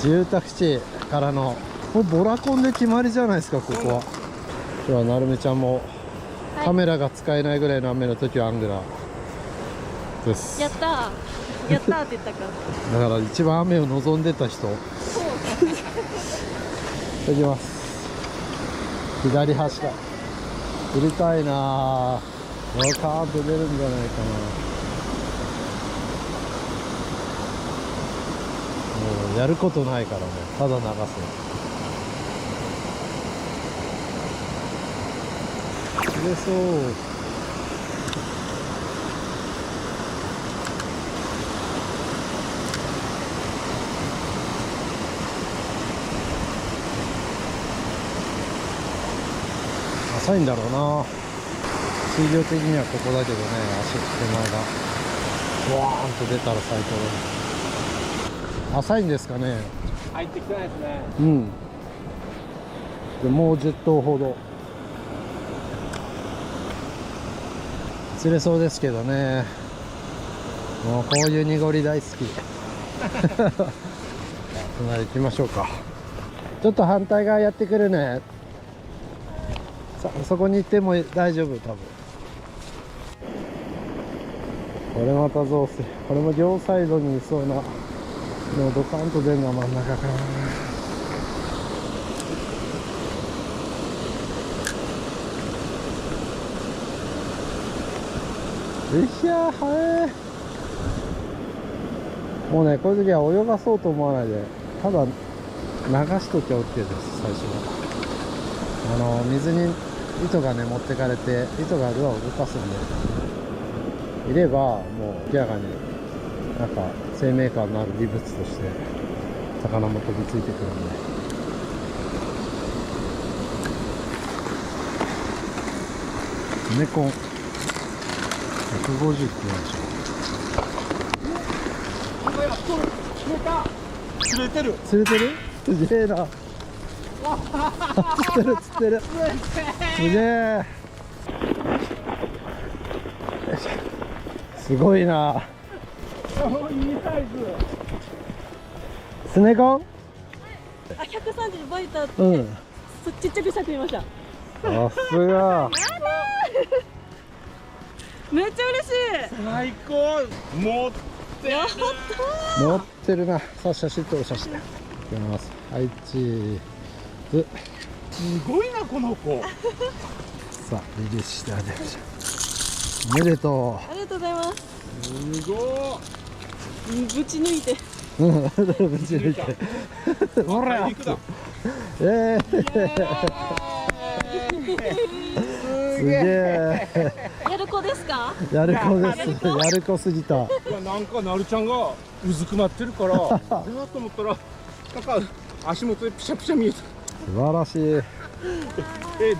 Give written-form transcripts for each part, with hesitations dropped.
住宅地からのもうボラコンで決まりじゃないですか、ここは。今日はなるみちゃんもカメラが使えないぐらいの雨の時はアングラーです。やったーやったーって言ったかだから一番雨を望んでた人。いきます。左端か振りたいなぁ。カーンと出るんじゃないかな。もうやることないからね、ただ流す。切れそう。浅いんだろうな。水量的にはここだけどね、足手前がボワーンと出たら最高だ。浅いんですかね。入ってきてないですね。うん。でもう10頭ほど釣れそうですけどね。もうこういう濁り大好き。行きましょうか。ちょっと反対側やってくるね。そこに行っても大丈夫、多分。これまた増水。これも両サイドにいそうなのドカンと出るのは真ん中かな。よいしょ、はい。もうね、こういう時は泳がそうと思わないで、ただ流しときゃ OK です。最初は水に糸がね持ってかれて、糸がルアーを動かすんで、いればもう明らかになんか生命感のある微物として魚も飛びついてくるんで。猫150って言うんでしょ。釣れてる。釣れてる？すげえな。釣ってる釣ってる。すげえ。すごいな。いいサイズ。スネコン？あ、130バイターって、うん。ちっちゃくしたくいました。さすが。めっちゃ嬉しい。最高。持ってる。やったー。持ってるな。さあ写真撮る、写真。いきます。はい、チーズ。すごいなこの子。さあリリースしてあげるじゃん。おめでとありがとうございます。すごぶち抜いて。う。うん、ぶち抜いて。ほら。すげえ。やる子ですか？やる子です。やる子すぎた。いや、なんかなるちゃんがうずくまってるからなと思ったら、なんか足元でピシャピシャ見えた。素晴らしい。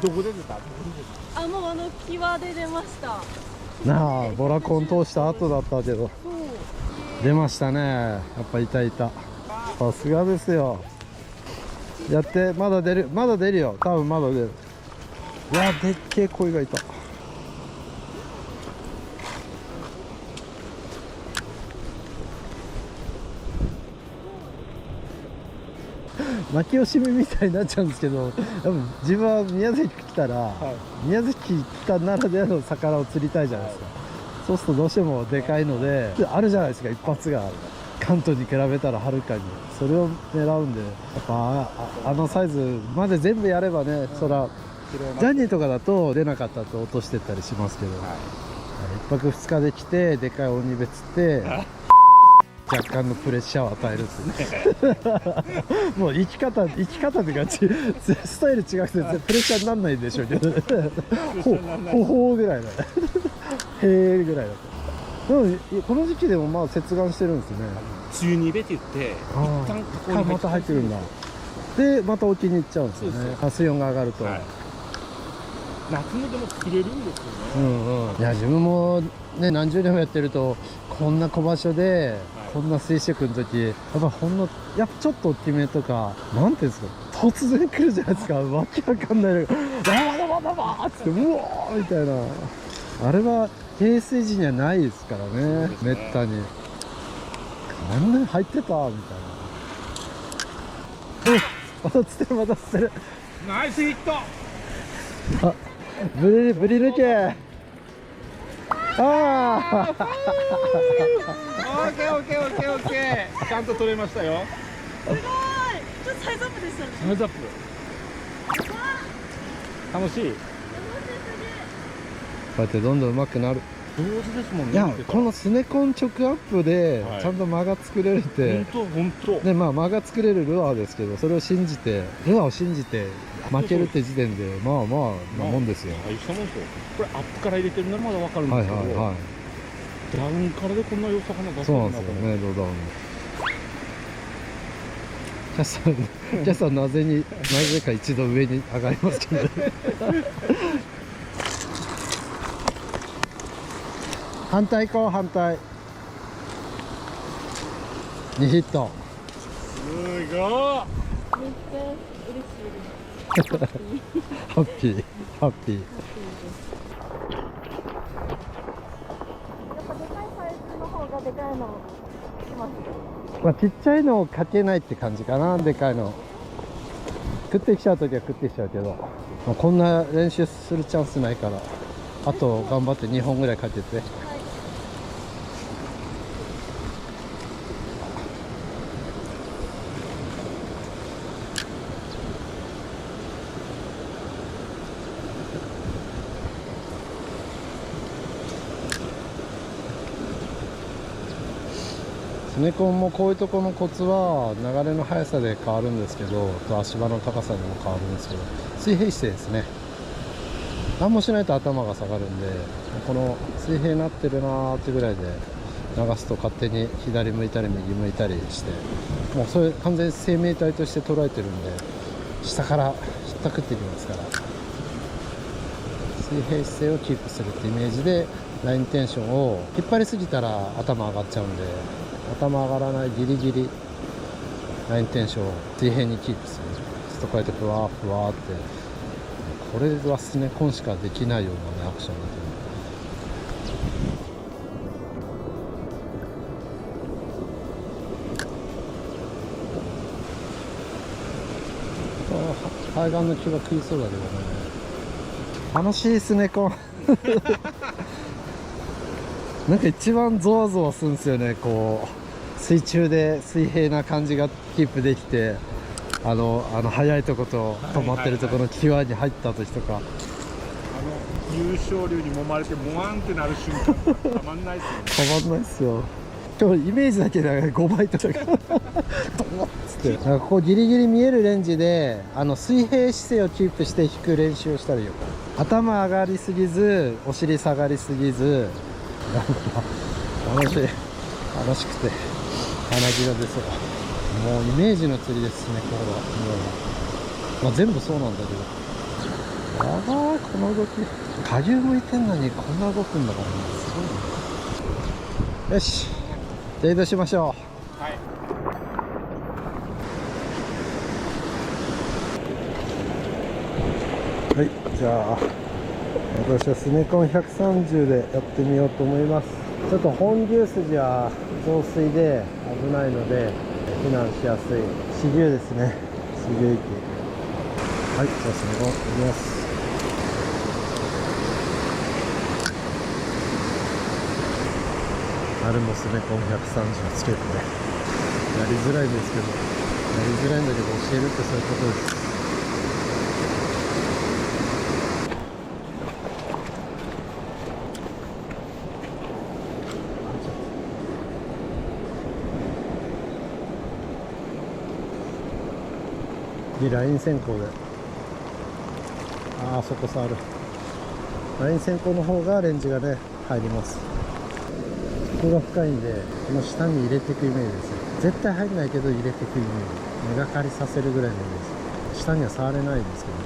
どこで出た？あ、もうキワで出ました。なあ、ボラコン通した後だったけど出ましたね。やっぱいたいた。さすがですよ。やって、まだ出る、まだ出るよ。多分まだ出る。いや、でっけえ鯉がいた。巻き惜しみみたいになっちゃうんですけど、多分自分は宮崎来たら、宮崎来たならではの魚を釣りたいじゃないですか。そうするとどうしてもでかいので、あるじゃないですか、一発が。関東に比べたらはるかにそれを狙うんで、やっぱあのサイズまで全部やればね、そらジャニーとかだと出なかったと落としてったりしますけど、1泊2日で来てでかい鬼別って若干のプレッシャーを与えるってもう生き方っていうかスタイル違くてプレッシャーにならないでしょうけどほほぐらいだねへえぐらいだと。でもこの時期でもまあ接岸してるんですよね。梅雨に入れて言って一旦ここにまた入ってるんだ。でまた沖に行っちゃうんですよね。水温が上がると、はい、夏もでも釣れるんですよね。いや自分もね何十年もやってるとこんな小場所で、こんな水色の時やっぱやっぱちょっと大きめとかなんていうんですか、突然来るじゃないですか。わけわかんないのがバババババーってうわーみたいな、あれは平成時にはないですからね、めったに。あんなに入ってたみたいな。また釣ってるまた釣ってる。ナイスヒット。あ、ブリ抜け。ああ。オッケーオッケーオッケーオッケー。ちゃんと取れましたよ。すごい。ちょっとサイズアップでしたね。サイズアップ。楽しい。こうやってどんどん上手くなる。上手ですもんね。いや、このスネコン直アップではいちゃんと間が作れるって、本当。でまあ間が作れるルアーですけど、それを信じてルアーを信じて負けるって時点でまあまあなもんですよ。大したもんですよ。これアップから入れてるならまだわかるんはいですけど、はいはい。ダウンからでこんな良さが出せそうるななんですよね、ロダウン。キャスさんなぜか一度上に上がりますけど反対行こう、反対。2ヒット。すごい。めっちゃ嬉しいです。ハッピーハッピー。やっぱでかいサイズの方がでかいの来ます。まあ、ちっちゃいのをかけないって感じかな。でかいの食ってきちゃう時は食ってきちゃうけど、まあ、こんな練習するチャンスないから、あと頑張って2本ぐらいかけて。スネコンもこういうとこのコツは流れの速さで変わるんですけど、足場の高さでも変わるんですけど、水平姿勢ですね。何もしないと頭が下がるんで、この水平になってるなーってぐらいで流すと勝手に左向いたり右向いたりして、もうそれ完全に生命体として捉えてるんで、下からひったくっていきますから、水平姿勢をキープするってイメージでラインテンションを引っ張りすぎたら頭上がっちゃうんで、頭上がらないギリギリラインテンションを水平にキープする。ちょっとこうやってふわふわって、これはスネコンしかできないようなねアクションだけど、海岸の木が食いそうだけどね。楽しいスネコンなんか一番ゾワゾワするんですよね。こう水中で水平な感じがキープできて、速いとこと止まってるとこの際に入った時とか、湧昇流に揉まれてモワンってなる瞬間たまんないですよね。変わんないっすよ。今日イメージだけで5倍とかドーッつって、なんかこうギリギリ見えるレンジで水平姿勢をキープして引く練習をしたらいいよ。頭上がりすぎずお尻下がりすぎず、なんか楽しくて鼻血が出そう。もうイメージの釣りですね、これは。もう、まあ、全部そうなんだけど、やばー、この動き。下流向いてんのにこんな動くんだからね、すごいね。よし、じゃあ移動しましょはい。う。はい、じゃあ私はスネコン130でやってみようと思います。ちょっと本牛筋は増水で危ないので避難しやすい支流ですね。支流域。はい、じゃあスネコンいきます。あれもスネコン130つけてね、やりづらいんですけど、やりづらいんだけど教えるってそういうことです。でライン先行で、あそこ触る。ライン先行の方がレンジがね入ります。ここが深いんで、この下に入れていくイメージですよ。絶対入んないけど入れていくイメージ、根がかりさせるぐらいのイメージ。下には触れないんですけどね。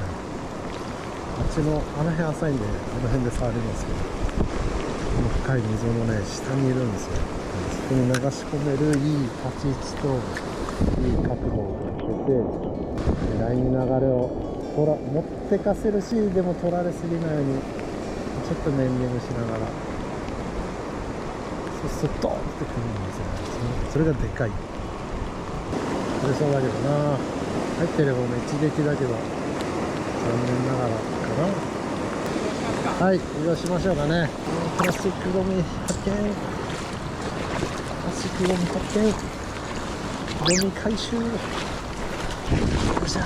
あっちの辺浅いんであの辺で触れますけど、この深い溝のね下にいるんですよ。そこに流し込めるいい立ち位置といい角度をつけて、ラインの流れを持ってかせるし、でも取られすぎないようにちょっとメンディングしながら、そうするとドーンってくるんですよね。それがでかい。取れそうだけどな。入ってればね一撃だけど残念ながらかな。はい、移動しましょうかね。プラスチックゴミ発見、プラスチックゴミ発見、ゴミ回収。よっしゃ。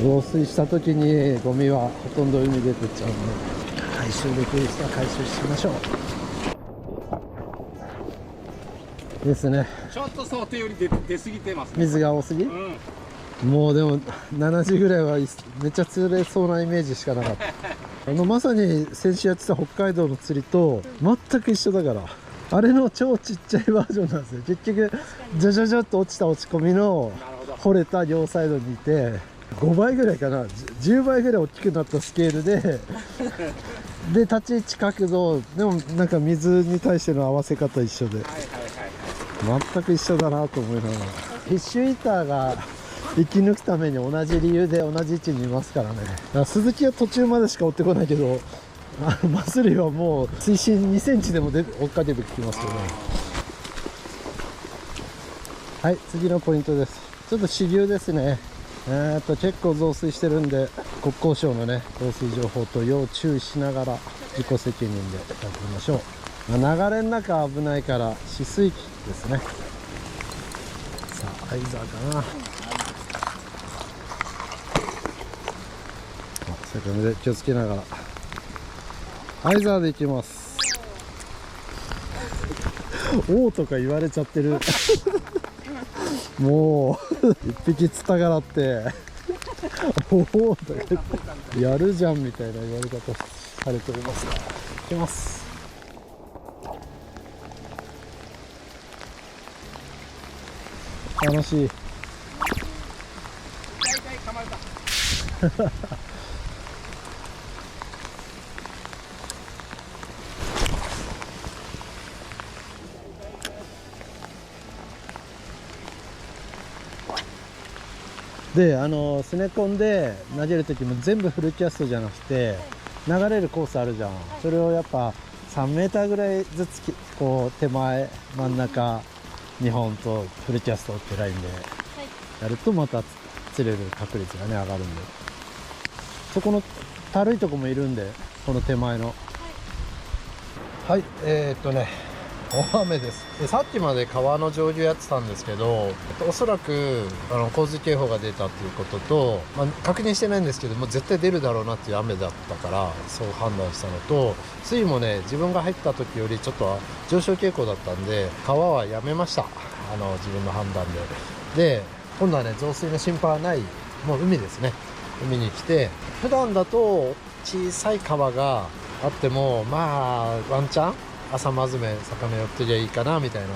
増水した時にゴミはほとんど海出てっちゃうので、回収できる人は回収しましょうですね。ちょっと想定より出過ぎてますね。水が多すぎ、もうでも7時ぐらいはめっちゃ釣れそうなイメージしかなかったまさに先週やってた北海道の釣りと全く一緒だから、あれの超ちっちゃいバージョンなんですよ。結局ジョジョジョっと落ちた落ち込みの掘れた両サイドにいて、5倍ぐらいかな、10倍ぐらい大きくなったスケールでで立ち位置角度でもなんか水に対しての合わせ方一緒で全く一緒だなと思いながら、フィッシュイーターが生き抜くために同じ理由で同じ位置にいますからね。だから鈴木は途中までしか追ってこないけど、マスリはもう水深2センチでも追っかけてきますよね。はい、次のポイントです。ちょっと支流ですね。結構増水してるんで、国交省のね増水情報と要注意しながら自己責任でやってみましょう。流れの中危ないから止水器ですね。さあ相沢かな。そういう感じで気をつけながら相沢でいきますおーとか言われちゃってるもう一匹釣ったからっておおとか言ってやるじゃんみたいな言われ方されておりますが、いきます。楽しいで、スネコンで投げる時も全部フルキャストじゃなくて流れるコースあるじゃん。それをやっぱ3メーターぐらいずつこう手前真ん中2本とフルキャストってラインでやるとまた釣れる確率がね上がるんで、そこのたるいとこもいるんで、この手前のはい大雨です。でさっきまで川の上流やってたんですけど、おそらく洪水警報が出たっていうことと、確認してないんですけども絶対出るだろうなっていう雨だったからそう判断したのと、水位もね自分が入った時よりちょっと上昇傾向だったんで川はやめました。自分の判断で今度はね増水の心配はない、もう海ですね。海に来て、普段だと小さい川があってもワンチャン朝まずめ魚寄ってりゃいいかなみたいな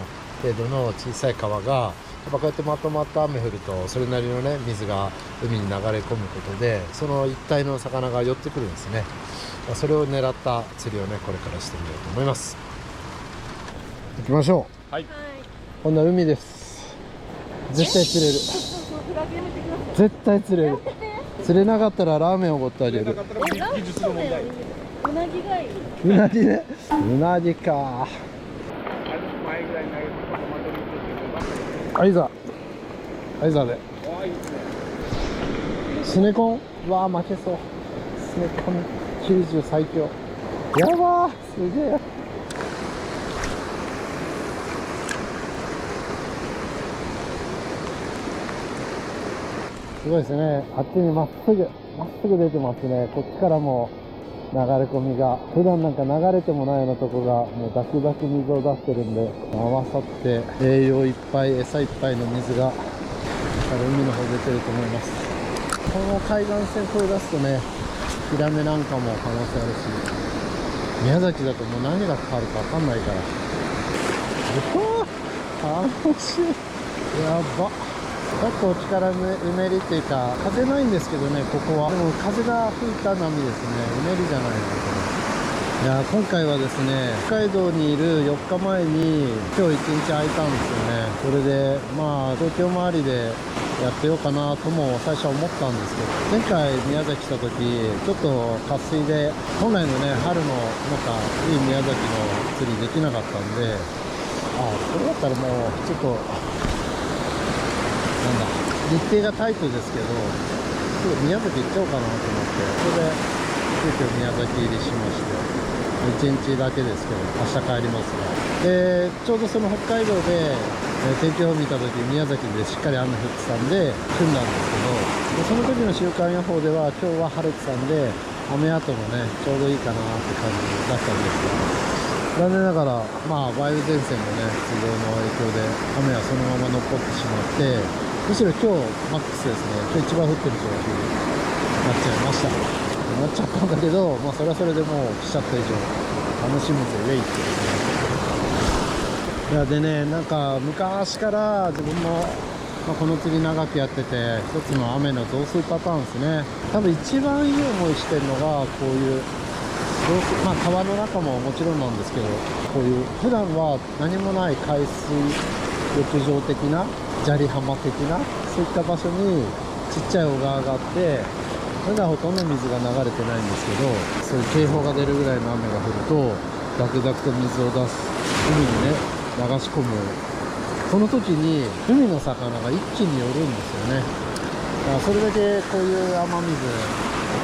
程度の小さい川が、やっぱこうやってまとまった雨降るとそれなりのね水が海に流れ込むことでその一帯の魚が寄ってくるんですね。それを狙った釣りをねこれからしてみようと思います。行きましょう。はい、今度は海です。絶対釣れる、絶対釣れる。釣れなかったらラーメンをおごってあげる。技術の問題。うなぎがいい。うなぎね、うなぎか。相沢でスネコン負けそう。スネコン90最強。やばー、すげえ。すごいですね。あっちにまっすぐ出てますね。こっちからも流れ込みが、普段なんか流れてもないようなとこがもうダクダク水を出してるんで、合わさって栄養いっぱい餌いっぱいの水が海の方出てると思います。この海岸線越え出すとねヒラメなんかも可能性あるし、宮崎だともう何がかかるか分かんないから。楽しい。やば。ちょっとお力うねりっていうか風ないんですけどね、ここはでも風が吹いた波ですね。うねりじゃないですか。いや今回はですね北海道にいる4日前に今日1日空いたんですよね。それで東京周りでやってようかなとも最初は思ったんですけど、前回宮崎来た時ちょっと渇水で本来のね春のなんかいい宮崎の釣りできなかったんで、これだったらもうちょっと日程がタイトですけど、ちょっと宮崎行っちゃおうかなと思って、それで急遽宮崎入りしまして、1日だけですけど、明日帰りますが。で、ちょうどその北海道で、天気予報見た時宮崎でしっかり雨降ってたんで組んだんですけど、でその時の週間予報では今日は晴れてたんで雨後もねちょうどいいかなって感じだったんですが、残念ながらまあ梅雨前線のね都合の影響で雨はそのまま残ってしまって、むしろ今日マックスですね、今日一番降ってる状況になっちゃいました。なっちゃったんだけど、まあそれはそれでもう来ちゃった以上楽しむぜウェイってですね。いやでね、なんか昔から自分も、この釣り長くやってて一つの雨の増水パターンですね。多分一番いい思いしてるのがこういう増水、川の中ももちろんなんですけど、こういう普段は何もない海水浴場的な砂利浜的なそういった場所にちっちゃい小川があって、普段ほとんど水が流れてないんですけど、そういう警報が出るぐらいの雨が降るとダクダクと水を出す海にね流し込む。その時に海の魚が一気に寄るんですよね。だからそれだけこういう雨水、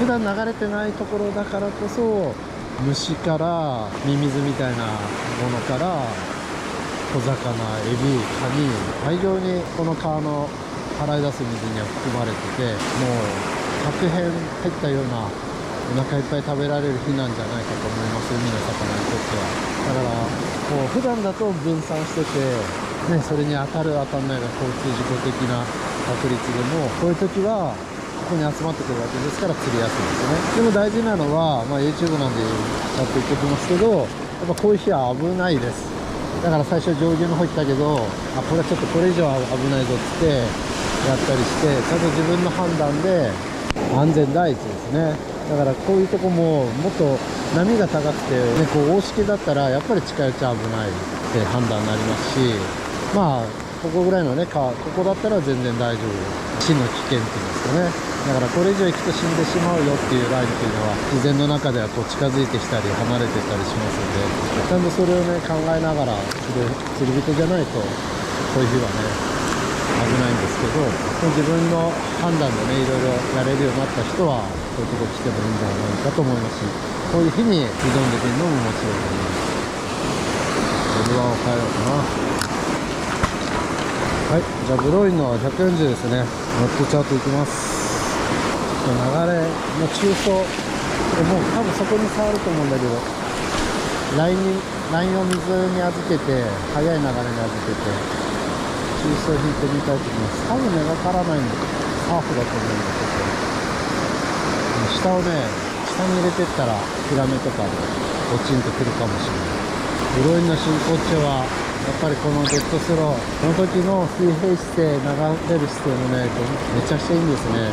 普段流れてないところだからこそ、虫からミミズみたいなものから小魚、エビ、カニ、大量にこの川の払い出す水には含まれてて、もう100片入ったようなお腹いっぱい食べられる日なんじゃないかと思います、海の魚にとっては。だからこう普段だと分散してて、ね、それに当たる当たんないが交通事故的な確率でも、こういう時はここに集まってくるわけですから釣りやすいですよね。でも大事なのは、YouTube なんでやっていってきますけど、やっぱこういう日は危ないです。だから最初上流の方行ったけど、これはちょっとこれ以上は危ないぞってやったりして、ちゃんと自分の判断で安全第一ですね。だからこういうとこももっと波が高くて、ね、こう大しけだったらやっぱり近寄っちゃ危ないって判断になりますし、ここぐらいのね川、ここだったら全然大丈夫、死の危険っていうんですかね。だからこれ以上行くと死んでしまうよっていうラインっていうのは自然の中ではこう近づいてきたり離れてったりしますので、ちゃんとそれをね考えながら釣り人じゃないとこういう日はね危ないんですけど、自分の判断でねいろいろやれるようになった人はこういうとこ来てもいいんじゃないかと思いますし、こういう日に挑んでみるのももちろんです。ブルワーを変えようかな。はい、じゃあブロインの140ですね、ノットチャートいきます。流れの中層でもう多分そこに触ると思うんだけど、ラインを水に預けて速い流れに預けて中層引いてみたいと思います。多分ね分からないんでハーフだと思うんだけど、下をね下に入れてったらヒラメとかで落ちんとくるかもしれない。ブロインの真骨頂はやっぱりこのデッドスロー、この時の水平姿勢、流れる姿勢もねめちゃくちゃいいんですね。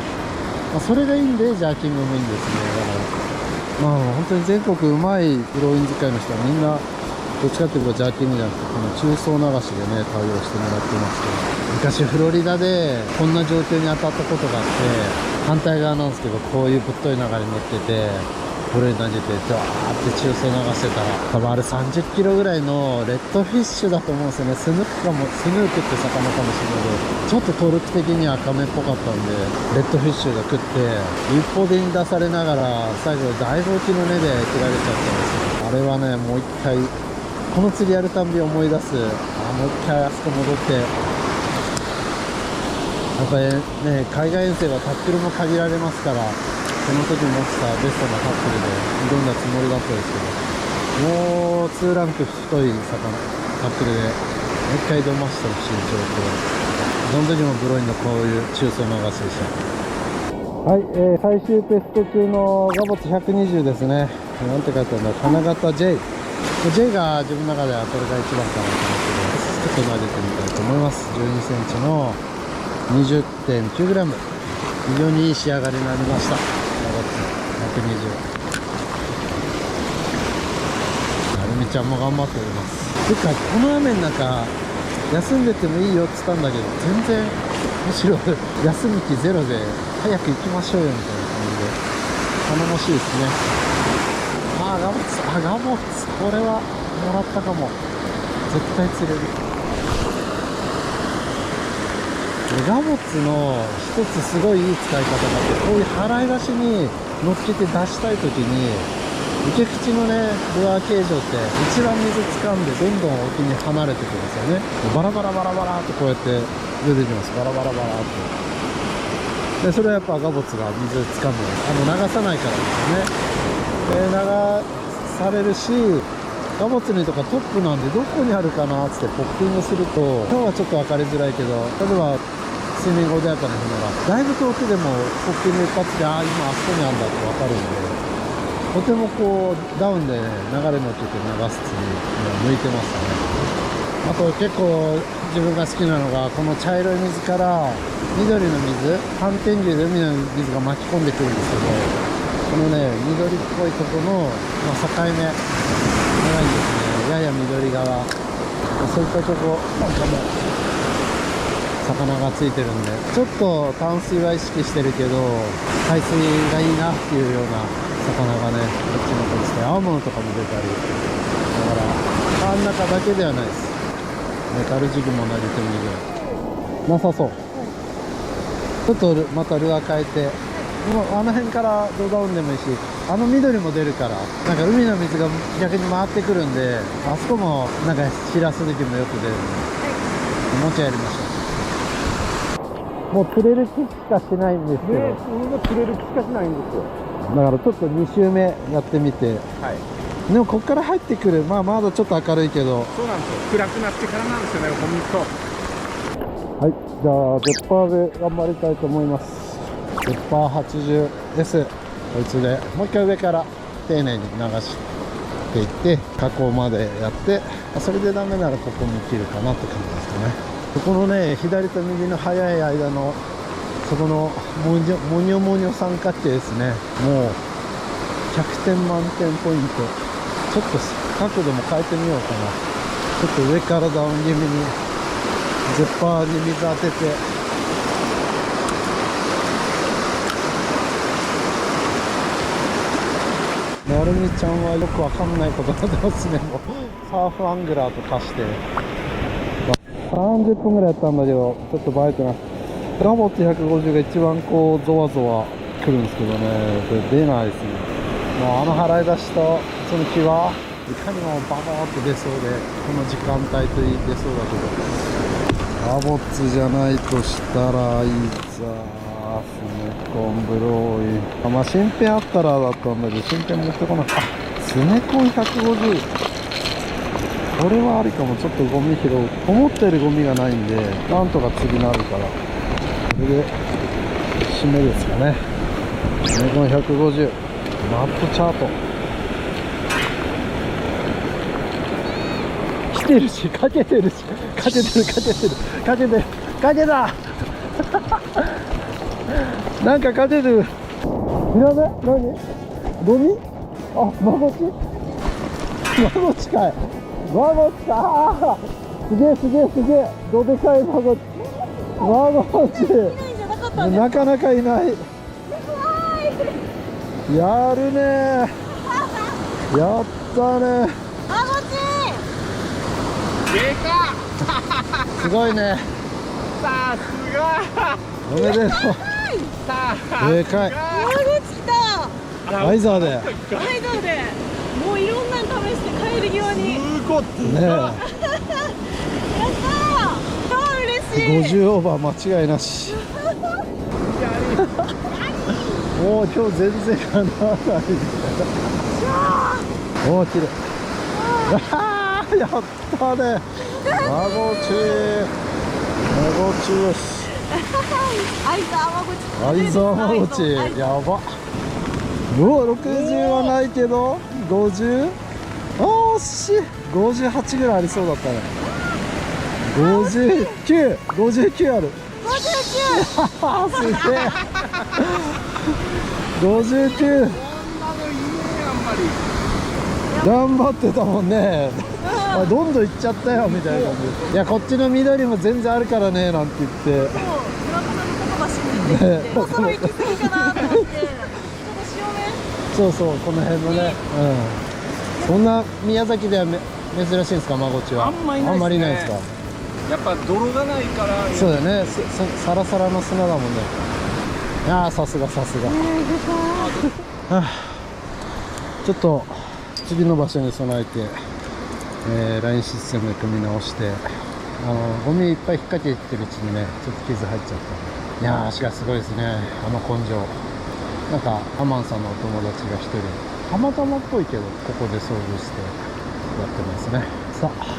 それがいいんでジャーキングもいいんですね。だから本当に全国うまいブロイン使いの人はみんなどっちかっていうとジャーキングじゃなくてこの中層流しでね対応してもらってますけど、昔フロリダでこんな状況に当たったことがあって、反対側なんですけどこういうぶっとい流れに乗っててブロイン投げてダーって中層流してたら、多分あれ30キロぐらいのレッドフィッシュだと思うんですよね。スヌークって魚かもしれないけど、ちょっとトルク的にはカメっぽかったんでレッドフィッシュが食って一方でに出されながら最後だいぶ沖の根で切られちゃったんですよ。あれはねもう一回この釣りやるたんび思い出す。もう一回あそこ戻って、やっぱりね海外遠征はタックルも限られますから、この時持ってたベストなタックルで挑んだつもりだったんですけど、もう2ランク太いタックルでもう一回挑ませてほしい状況。その時もブロインのこういう中層流しでした。はい、最終テスト中のガボツ120ですね。なんて書いてあるんだ、金型 J。J が自分の中ではこれが一番かなと思って、ちょっと投げてみたいと思います。12センチの 20.9g。非常にいい仕上がりになりました。120。アルミちゃんも頑張っております。てかこの雨の中休んでてもいいよって言ったんだけど、全然むしろ休む気ゼロで早く行きましょうよみたいな感じで頼もしいですね。ガボツこれはもらったかも。絶対釣れる。ガボツの一つすごいいい使い方があって、こういう払い出しに乗っけて出したい時に受け口のねルアー形状って一番水掴んでどんどん沖に離れてくるんですよね。バラバラバラバラってこうやって出てきます。バラバラバラって。でそれはやっぱガボツが水掴む、流さないからですよね。で流されるし、ガボツにとかトップなんでどこにあるかなっつってポッピングすると、今日はちょっと分かりづらいけど、例えば水面が穏やかな船がだいぶ遠くでもポッピング一発で、ああ今あそこにあるんだって分かるんで、とてもこうダウンで、ね、流れのちょっと流す釣りに向いてますね。あと結構自分が好きなのが、この茶色い水から緑の水、反転流で海の水が巻き込んでくるんですけど、このね緑っぽいところの、境目長いんですね。やや緑側、そういったとこなんかも魚がついてるんで、ちょっと淡水は意識してるけど海水がいいなっていうような魚がね、こっちの方ですね。青物とかも出たり、だから川の中だけではないです。メタルジグも投げてみる。なさそう。ちょっとまたルアー変えて、もうあの辺からドダウンでもいいし、あの緑も出るから、なんか海の水が逆に回ってくるんで、あそこもなんかシラス時もよく出るんで、もうちょいやりましょう。もう釣れる気しかしないんですけど、俺も釣れる気しかしないんですよ。だからちょっと2周目やってみて、はい。でもこっから入ってくる、まだちょっと明るいけど、そうなんですよ。暗くなってからなんですよね、はい、じゃあゼッパーで頑張りたいと思います。ゼッパー 80S こいつでもう一回上から丁寧に流していって加工までやって、それでダメならここに切るかなって感じですかね。そこのね左と右の速い間のそこのモニョモニョ三角形ですね。もう100点満点ポイント。ちょっと角度も変えてみようかな。ちょっと上からダウン気味にゼッパーに水当てて、なるみちゃんはよくわかんないことになってますね。もうサーフアングラーと化して30分ぐらいやったんだけど、ちょっとバイクなガボッチ150が一番こうゾワゾワ来るんですけどね、出ないですね。もう払い出しとその気はいかにもババーって出そうで、この時間帯と出そうだけど、ガボッツじゃないとしたらいざスネコンブローイン、まあ新品あったらだったんだけど、新品持ってこなかった。スネコン150、これはありかも。ちょっとゴミ拾う、思ってるゴミがないんでなんとか次なるから、これで締めですかね。スネコン150マップチャート来てるし、かけてるし、かけてるかけてるかけてるかけたなんかかけてる。ヒラメ何ゴミ、あ、マゴチマゴチかい、マゴチか、すげえすげえすげえ、どでかいマゴチ、マゴチなかなかいない。やるねー、やったねでかー、すごいね、さすがおめでとう。でかいマゴチだ。アイザーでアイドルでもういろんなの試して帰り際に。すごいねやったー。超嬉しい。50オーバー間違いなし。もう今日全然かなわないみたいな。おお、綺麗。やったね。マゴチよし。アイザーマゴチ。アイザーマゴチやば。うわ、60はないけど 50？ 惜しい。58ぐらいありそうだったね。59ある。すげえ59、頑張ってたもんね。どんどん行っちゃったよみたいな感じ。いや、こっちの緑も全然あるからねなんて言って、そう、村上さんの言葉信じてて、そろ行き過ぎかなと思って、ちょっと塩ね。そうそう、この辺のね、そんな宮崎では珍しいんですか、マゴチは。あんまいないですね。あんまりいないですか。やっぱ泥がないからそうだよね、サラサラの砂だもんね。いやー、さすがさすが。はあ、ちょっと次の場所に備えて、ラインシステムで組み直して、ゴミいっぱい引っ掛けてるうちにね、ちょっと傷入っちゃった。いやー、足がすごいですね、根性。なんかアマンさんのお友達が一人たまたまっぽいけどここで遭遇してやってますね。さあ、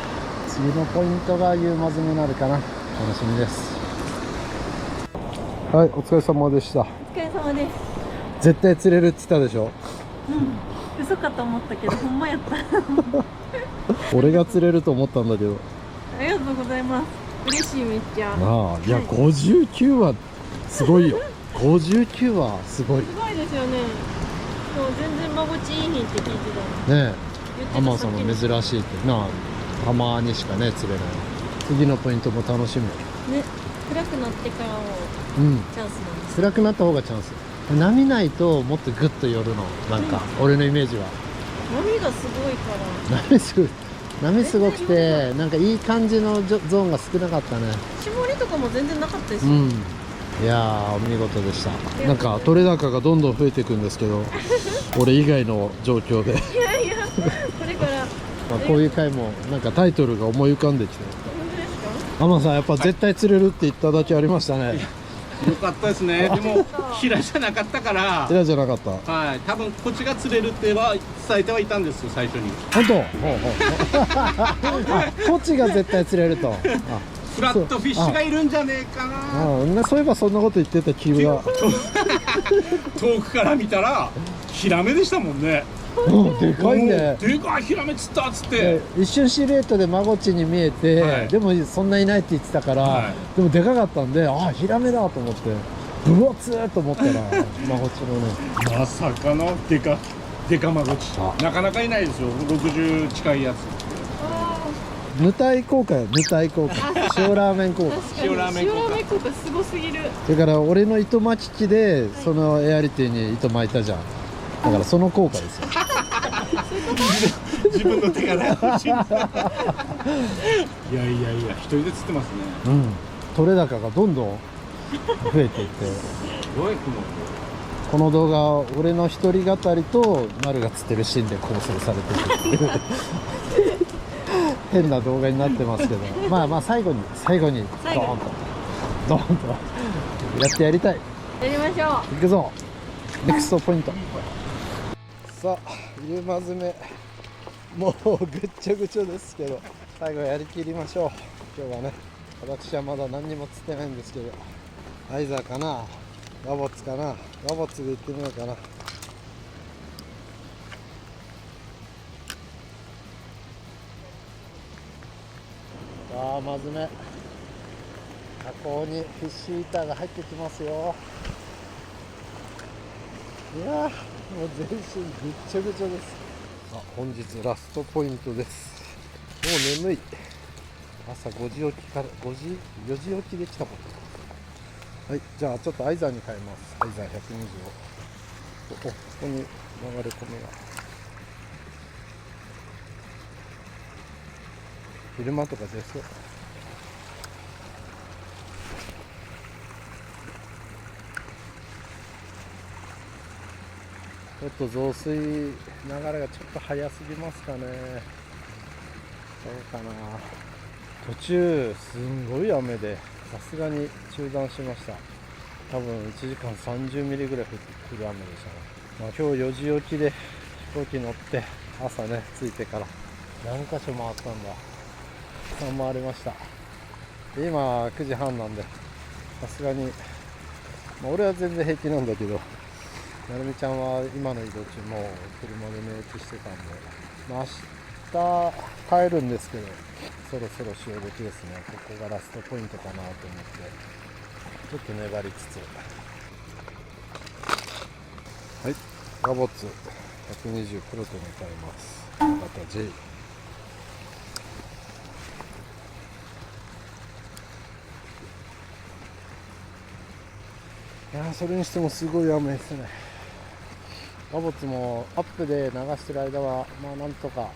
次のポイントが夕間詰めになるかな。楽しみです。はい、お疲れ様でした。お疲れ様です。絶対釣れるって言ったでしょ。うん、嘘かと思ったけどほんまやった俺が釣れると思ったんだけど。ありがとうございます。嬉しい、めっちゃ。ああ、いや、59はすごいよ59はすごいすごいですよね。そう、全然孫ちいい日って聞いてたの。ねえ。アマンさんも珍しいってなあ、たまにしかね釣れない。次のポイントも楽しみ。ね、暗くなってからをうん、チャンスなんです。暗くなった方がチャンス。波ないともっとグッと寄るの、なんか、俺のイメージは。波がすごいから。波すごくて、なんかいい感じのゾーンが少なかったね。絞りとかも全然なかったですよ。うん、いやー、お見事でした。なんか取れ高がどんどん増えていくんですけど俺以外の状況でいやいや、これからまあこういう回もなんかタイトルが思い浮かんできて、本当ですか？アマンさんやっぱ絶対釣れるって言っただけありましたね。よかったですね。でも平じゃなかったから、平じゃなかった。はい、多分こっちが釣れるっては伝えてはいたんですよ、最初に。本当。あ、こっちが絶対釣れると。フラットフィッシュがいるんじゃねえかな。そういえばそんなこと言ってた気が。遠くから見たらヒラメでしたもんね。でかいね。でかいヒラメ釣ったっつって。一瞬シルエットでマゴチに見えて、はい、でもそんないないって言ってたから、はい、でもでかかったんで、あ、ヒラメだと思ってブワツーと思ったらマゴチのね、まさかのでかマゴチ。なかなかいないですよ、60近いやつ。ヌタイ効果よ、ヌタイ効果。塩ラーメン効果。塩ラーメン効果すごすぎる。だから俺の糸巻き機でそのエアリティに糸巻いたじゃん。だからその効果ですよ。自分の手がない。いやいやいや、一人で釣ってますね。うん。取れ高がどんどん増えていって。すごい雲。この動画俺の一人語りと丸が釣ってるシーンで構成されてるっていう変な動画になってますけど、まあまあ最後にドーンとやってやりたい。やりましょう。行くぞ、ネクストポイント。さあ、夕間詰めもうぐっちょぐちょですけど、最後やりきりましょう。今日はね、私はまだ何にも釣ってないんですけど、アイザーかな、ワボッツかな、ワボッツで行ってみようかな。さあ、まずめ河口にフィッシュイーターが入ってきますよ。いやー、もう全身ぐっちょぐちょです。本日ラストポイントです。もう眠い。朝5時起きから4時起きできたもん。はい、じゃあちょっとアイザーに変えます。アイザー120を。ここに流れ込みが。昼間とか出そう。ちょっと増水流れがちょっと早すぎますかね。どうかな。途中すんごい雨でさすがに中断しました。多分1時間30ミリぐらい降る雨でしたね。まあ、今日4時起きで飛行機乗って朝ね着いてから何箇所回ったんだ。3回りました。今9時半なんでさすがに、まあ、俺は全然平気なんだけど、なるみちゃんは今の移動中も車で寝落ちしてたんで、まあ、明日帰るんですけど、そろそろ潮時ですね。ここがラストポイントかなと思ってちょっと粘りつつ、はい、ガボッツ120プロと向かいます。また J。いや、それにしてもすごい雨ですね。ガボッツもアップで流してる間はまあなんとか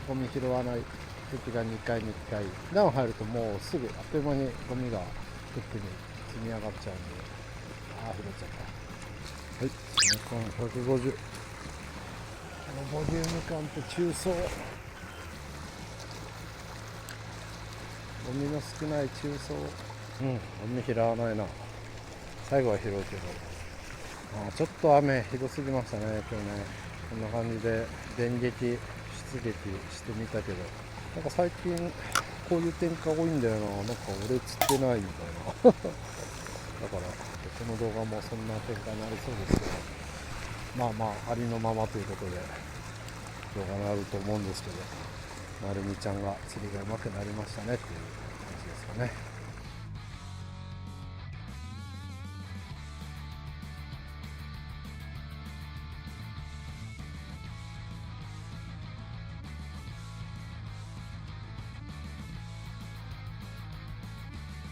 ゴミ拾わない時が2回に1回ダウン入るともうすぐあっという間にゴミがフックに積み上がっちゃうんで、ああ拾っちゃった。はい、年間150、このボリューム感と中層、ゴミの少ない中層、ゴミ拾わないな。最後は拾うけど、ちょっと雨ひどすぎましたね今日ね。こんな感じで電撃出撃してみたけど、なんか最近こういう展開多いんだよな。なんか俺釣ってないみたいなだからこの動画もそんな展開になりそうですけど、ありのままということで動画になると思うんですけど、まるみちゃんが釣りが上手くなりましたねっていう感じですかね。